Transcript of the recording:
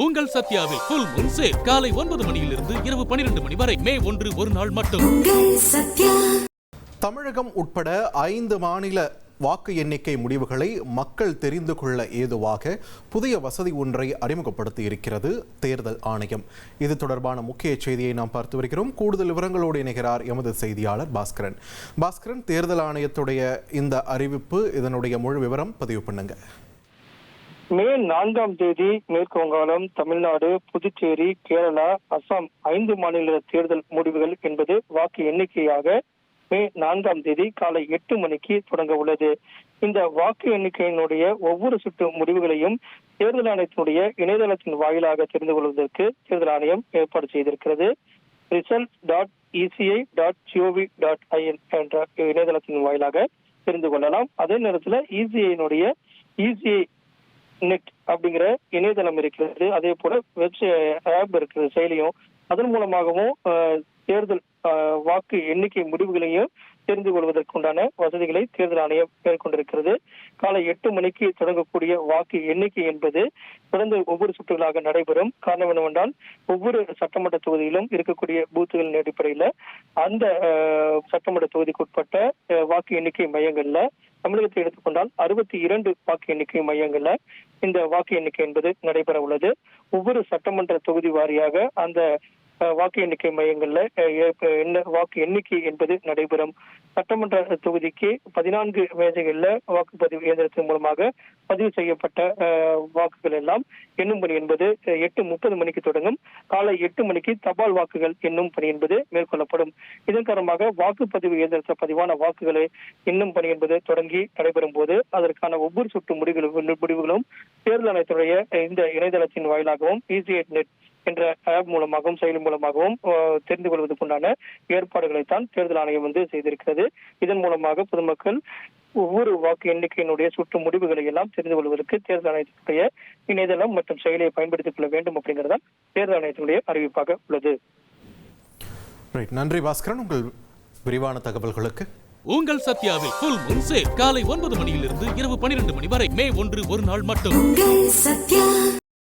உங்கள் சத்யாவில் full Moon sale காலை 9 மணியிலிருந்து இரவு 12 மணி வரை மே 1 ஒரு நாள் மட்டும். தமிழகம் உட்பட 5 மாநில வாக்கு எண்ணிக்கை முடிவுகளை மக்கள் தெரிந்து கொள்ள ஏதுவாக புதிய வசதி ஒன்றை அறிமுகப்படுத்தி இருக்கிறது தேர்தல் ஆணையம். இது தொடர்பான முக்கிய செய்தியை நாம் பார்த்து வருகிறோம். கூடுதல் விவரங்களோடு இணைகிறார் எமது செய்தியாளர் பாஸ்கரன். தேர்தல் ஆணையத்துடைய இந்த அறிவிப்பு, இதனுடைய முழு விவரம் பதிவு பண்ணுங்க. மே 4ஆம் தேதி மேற்கு வங்காளம், தமிழ்நாடு, புதுச்சேரி, கேரளா, அசாம் 5 மாநில தேர்தல் முடிவுகள் என்பது வாக்கு எண்ணிக்கையாக மே 4ஆம் தேதி காலை 8 மணிக்கு தொடங்க உள்ளது. இந்த வாக்கு எண்ணிக்கையினுடைய ஒவ்வொரு சுற்று முடிவுகளையும் தேர்தல் ஆணையத்தினுடைய இணையதளத்தின் வாயிலாக தெரிந்து கொள்வதற்கு தேர்தல் ஆணையம் ஏற்பாடு செய்திருக்கிறது. results.eci.gov.in என்ற இணையதளத்தின் வாயிலாக தெரிந்து கொள்ளலாம். அதே நேரத்தில் இசிஐ நெட் அப்படிங்கிற இணையதளம் இருக்கிறது. அதே போல வெப்சைட் ஆப் இருக்கிறது, செயலியும். அதன் மூலமாகவும் தேர்தல் வாக்கு எண்ணிக்கை முடிவுகளையும் தெரிந்து கொள்வதற்குண்டான வசதிகளை தேர்தல் ஆணையம் மேற்கொண்டிருக்கிறது. காலை 8 மணிக்கு தொடங்கக்கூடிய வாக்கு எண்ணிக்கை என்பது தொடர்ந்து ஒவ்வொரு சுற்றுகளாக நடைபெறும். காரணம் என்னவென்றால், ஒவ்வொரு சட்டமன்ற தொகுதியிலும் இருக்கக்கூடிய பூத்துகளின் அடிப்படையில் அந்த சட்டமன்ற தொகுதிக்கு உட்பட்ட வாக்கு எண்ணிக்கை மையங்கள்ல தமிழகத்தை எடுத்துக்கொண்டால் 62 வாக்கு எண்ணிக்கை மையங்கள்ல இந்த வாக்கு எண்ணிக்கை என்பது நடைபெற உள்ளது. ஒவ்வொரு சட்டமன்ற தொகுதி வாரியாக அந்த வாக்கு எண்ணிக்கை மையங்கள்ல வாக்கு எண்ணிக்கை என்பது நடைபெறும். சட்டமன்ற தொகுதிக்கு 14 மேஜைகள்ல வாக்குப்பதிவு இயந்திரத்தின் மூலமாக பதிவு செய்யப்பட்ட வாக்குகள் எல்லாம் எண்ணும் பணி என்பது 8:30 மணிக்கு தொடங்கும். காலை 8 மணிக்கு தபால் வாக்குகள் எண்ணும் பணி என்பது மேற்கொள்ளப்படும். இதன் காரணமாக வாக்குப்பதிவு இயந்திரத்தில் பதிவான வாக்குகளை எண்ணும் பணி என்பது தொடங்கி நடைபெறும் போது அதற்கான ஒவ்வொரு சுற்று முடிவுகளும் தேர்தல் ஆணையத்துடைய இந்த இணையதளத்தின் வாயிலாகவும் இசிஐ நெட் என்ற ஆப் மூலமாகவும் செயலி மூலமாகவும் தெரிந்து கொள்வதற்குண்டான ஏற்பாடுகளைத்தான் தேர்தல் ஆணையம் செய்திருக்கிறது. இதன் மூலமாக பொதுமக்கள் ஒவ்வொரு வாக்கு எண்ணிக்கையினுடைய சுற்று முடிவுகளை எல்லாம் தெரிந்து கொள்வதற்கு தேர்தல் ஆணையத்தினுடைய இணையதளம் மற்றும் செயலியை பயன்படுத்திக் கொள்ள வேண்டும் அப்படிங்கிறதான் தேர்தல் ஆணையத்தினுடைய அறிவிப்பாக உள்ளது. நன்றி பாஸ்கரன், உங்கள் விரிவான தகவல்களுக்கு. உங்கள் சத்யாவில் ஃபுல் மூன் சேல் காலை 9 மணியிலிருந்து இரவு 12 மணி வரை மே 1 ஒரு நாள் மட்டும்.